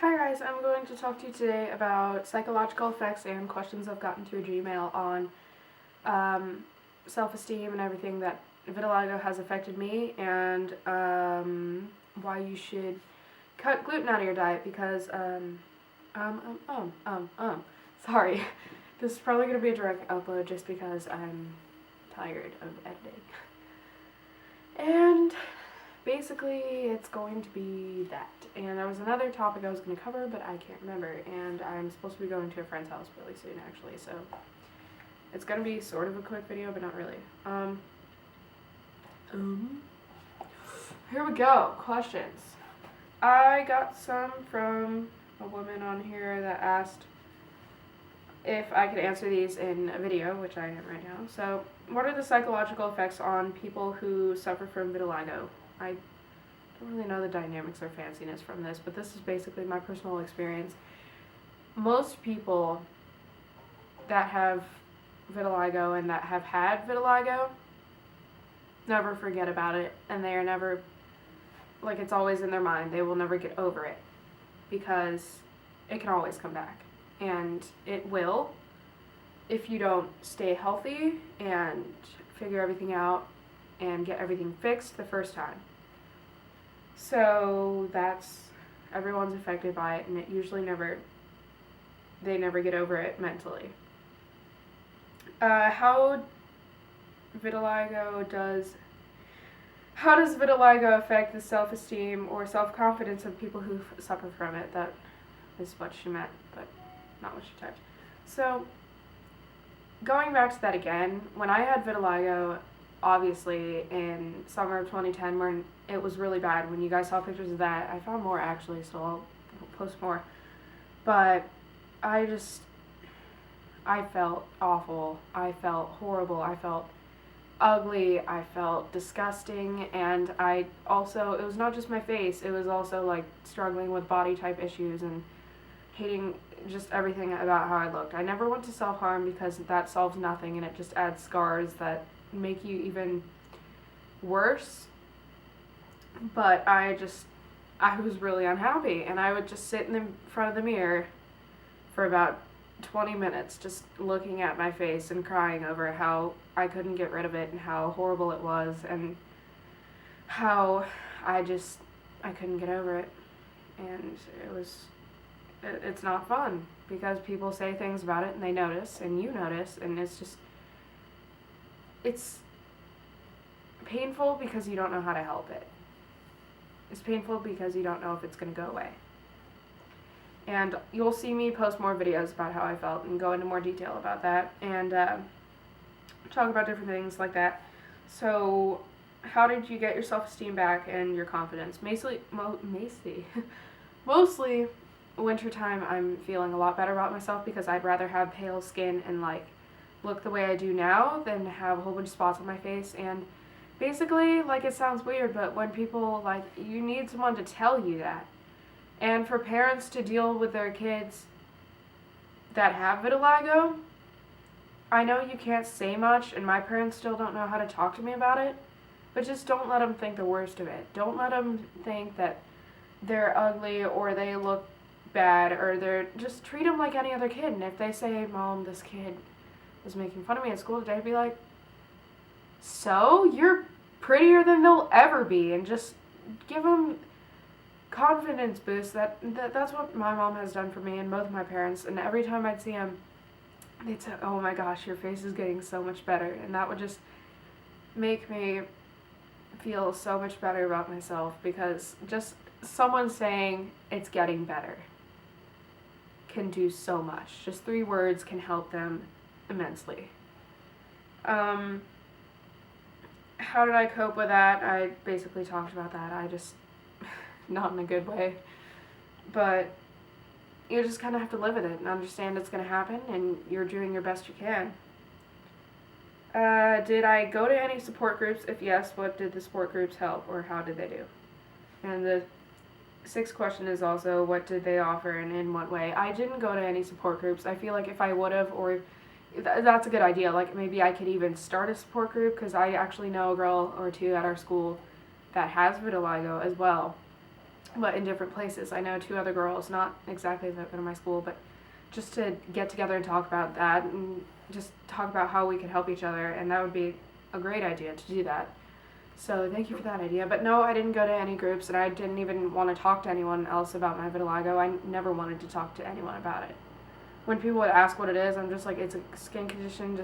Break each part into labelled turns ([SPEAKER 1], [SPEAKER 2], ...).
[SPEAKER 1] Hi guys, I'm going to talk to you today about psychological effects and questions I've gotten through Gmail on self-esteem and everything that vitiligo has affected me, and why you should cut gluten out of your diet because sorry, this is probably going to be a direct upload just because I'm tired of editing. And basically, it's going to be that. And there was another topic I was going to cover, but I can't remember. And I'm supposed to be going to a friend's house really soon, actually. So it's going to be sort of a quick video, but not really. Here we go. Questions. I got some from a woman on here that asked if I could answer these in a video, which I am right now. So, what are the psychological effects on people who suffer from vitiligo? I don't really know the dynamics or fanciness from this, but this is basically my personal experience. Most people that have vitiligo and that have had vitiligo never forget about it, and they are never, like, it's always in their mind. They will never get over it because it can always come back, and it will if you don't stay healthy and figure everything out and get everything fixed the first time. So everyone's affected by it, and it usually they never get over it mentally. How does vitiligo affect the self-esteem or self-confidence of people who suffer from it? That is what she meant, but not what she typed. So, going back to that again, when I had vitiligo, obviously in summer of 2010, when it was really bad, when you guys saw pictures of that, I found more actually, so I'll post more. But I felt awful. I felt horrible. I felt ugly. I felt disgusting. And it was not just my face, it was also like struggling with body type issues and hating just everything about how I looked. I never went to self-harm because that solves nothing, and it just adds scars that make you even worse. But I was really unhappy, and I would just sit in the front of the mirror for about 20 minutes just looking at my face and crying over how I couldn't get rid of it and how horrible it was and how I couldn't get over it. And it's not fun because people say things about it and they notice and you notice, and it's painful because you don't know how to help it. It's painful because you don't know if it's going to go away. And you'll see me post more videos about how I felt and go into more detail about that and talk about different things like that. So, how did you get your self-esteem back and your confidence? Mostly wintertime, I'm feeling a lot better about myself because I'd rather have pale skin and like look the way I do now than have a whole bunch of spots on my face. And basically, like, it sounds weird, but when people, like, you need someone to tell you that. And for parents to deal with their kids that have vitiligo, I know you can't say much, and my parents still don't know how to talk to me about it, but just don't let them think the worst of it. Don't let them think that they're ugly or they look bad, or just treat them like any other kid. And if they say, "Mom, this kid was making fun of me at school today," be like, "So? You're prettier than they'll ever be," and just give them confidence boost. That's what my mom has done for me and both of my parents. And every time I'd see them, they'd say, "Oh my gosh, your face is getting so much better," and that would just make me feel so much better about myself, because just someone saying it's getting better can do so much. Just 3 words can help them immensely. How did I cope with that? I basically talked about that. Not in a good way, but you just kind of have to live with it and understand it's going to happen, and you're doing your best you can. Did I go to any support groups? If yes, what did the support groups help, or how did they do? And the 6th question is also, what did they offer and in what way? I didn't go to any support groups. I feel like if I would have, or that's a good idea. Like, maybe I could even start a support group, because I actually know a girl or two at our school that has vitiligo as well. but in different places. I know 2 other girls, not exactly that go to my school, but just to get together and talk about that and just talk about how we could help each other, and that would be a great idea to do that. So thank you for that idea. But no, I didn't go to any groups, and I didn't even want to talk to anyone else about my vitiligo. I never wanted to talk to anyone about it. When people would ask what it is, I'm just like, it's a skin condition.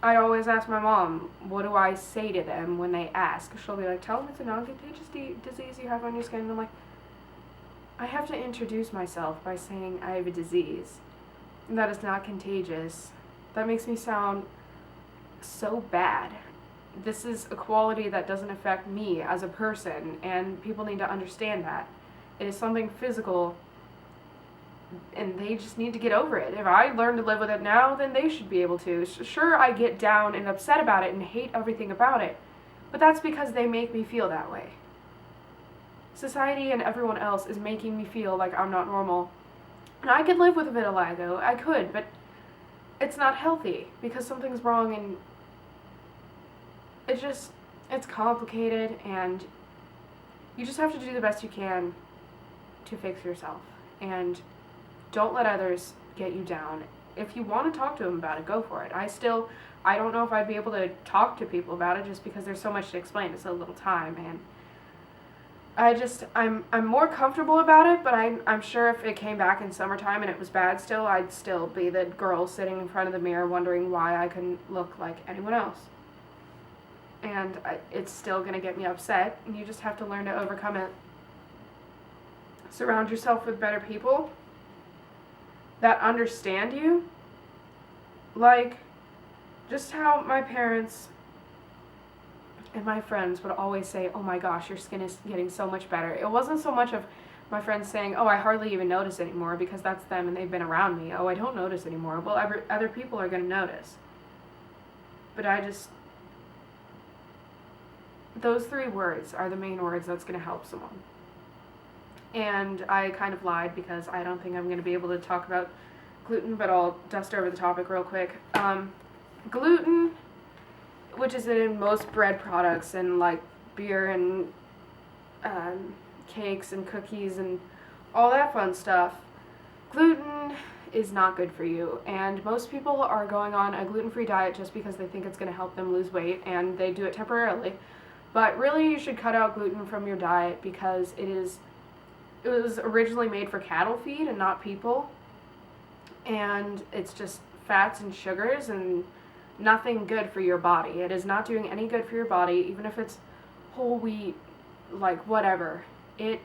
[SPEAKER 1] I always ask my mom, what do I say to them when they ask? She'll be like, tell them it's a non-contagious disease you have on your skin. And I'm like, I have to introduce myself by saying I have a disease that is not contagious. That makes me sound so bad. This is a quality that doesn't affect me as a person, and people need to understand that. It is something physical, and they just need to get over it. If I learn to live with it now, then they should be able to. Sure, I get down and upset about it and hate everything about it, but that's because they make me feel that way. Society and everyone else is making me feel like I'm not normal. And I could live with vitiligo, I could, but it's not healthy because something's wrong, and it's complicated, and you just have to do the best you can to fix yourself. And don't let others get you down. If you want to talk to them about it, go for it. I don't know if I'd be able to talk to people about it just because there's so much to explain in so little time, and I'm more comfortable about it, but I'm sure if it came back in summertime and it was bad still, I'd still be the girl sitting in front of the mirror wondering why I couldn't look like anyone else. And it's still going to get me upset, and you just have to learn to overcome it. Surround yourself with better people that understand you. Like, just how my parents and my friends would always say, oh my gosh, your skin is getting so much better. It wasn't so much of my friends saying, oh, I hardly even notice anymore, because that's them and they've been around me. Oh, I don't notice anymore. Well, other people are going to notice. But those 3 words are the main words that's going to help someone. And I kind of lied because I don't think I'm going to be able to talk about gluten, but I'll dust over the topic real quick. Gluten, which is in most bread products and like beer and cakes and cookies and all that fun stuff, gluten is not good for you. And most people are going on a gluten-free diet just because they think it's going to help them lose weight, and they do it temporarily. But really, you should cut out gluten from your diet because it was originally made for cattle feed and not people. And it's just fats and sugars and nothing good for your body. It is not doing any good for your body, even if it's whole wheat, like whatever. It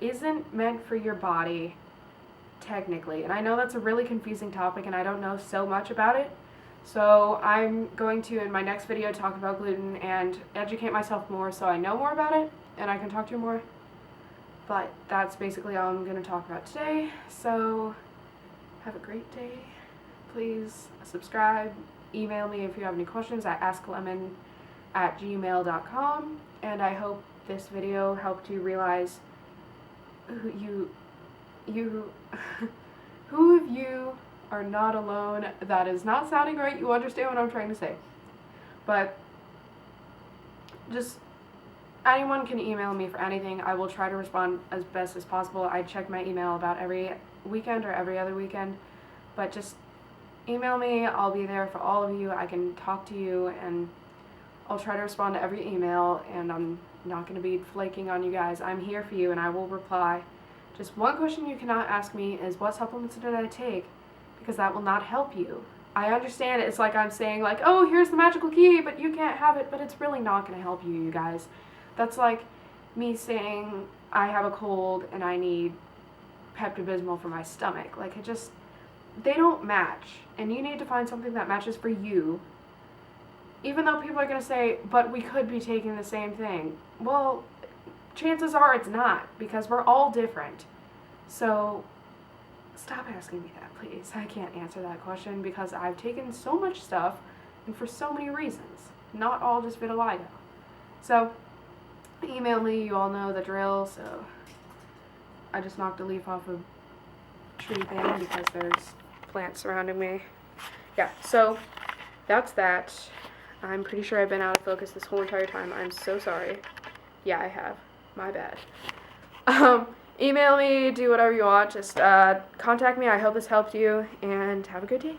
[SPEAKER 1] isn't meant for your body, technically. And I know that's a really confusing topic, and I don't know so much about it. So I'm going to, in my next video, talk about gluten and educate myself more so I know more about it and I can talk to you more. But that's basically all I'm going to talk about today. So have a great day. Please subscribe. Email me if you have any questions at asklemon@gmail.com. And I hope this video helped you realize who of you are not alone. That is not sounding right. You understand what I'm trying to say. But just anyone can email me for anything. I will try to respond as best as possible. I check my email about every weekend or every other weekend. But just email me. I'll be there for all of you. I can talk to you, and I'll try to respond to every email, and I'm not going to be flaking on you guys. I'm here for you, and I will reply. Just one question you cannot ask me is, what supplements did I take? Because that will not help you. I understand it's like I'm saying, like, oh, here's the magical key, but you can't have it, but it's really not going to help you, you guys. That's like me saying I have a cold and I need Pepto-Bismol for my stomach. Like, they don't match, and you need to find something that matches for you. Even though people are going to say, but we could be taking the same thing. Well, chances are it's not, because we're all different. So stop asking me that, please. I can't answer that question because I've taken so much stuff and for so many reasons. Not all just vitiligo. So email me. You all know the drill. So I just knocked a leaf off a tree thing because there's plants surrounding me. Yeah, so that's that. I'm pretty sure I've been out of focus this whole entire time. I'm so sorry. Yeah, I have. My bad. email me, do whatever you want. Just contact me. I hope this helped you, and have a good day.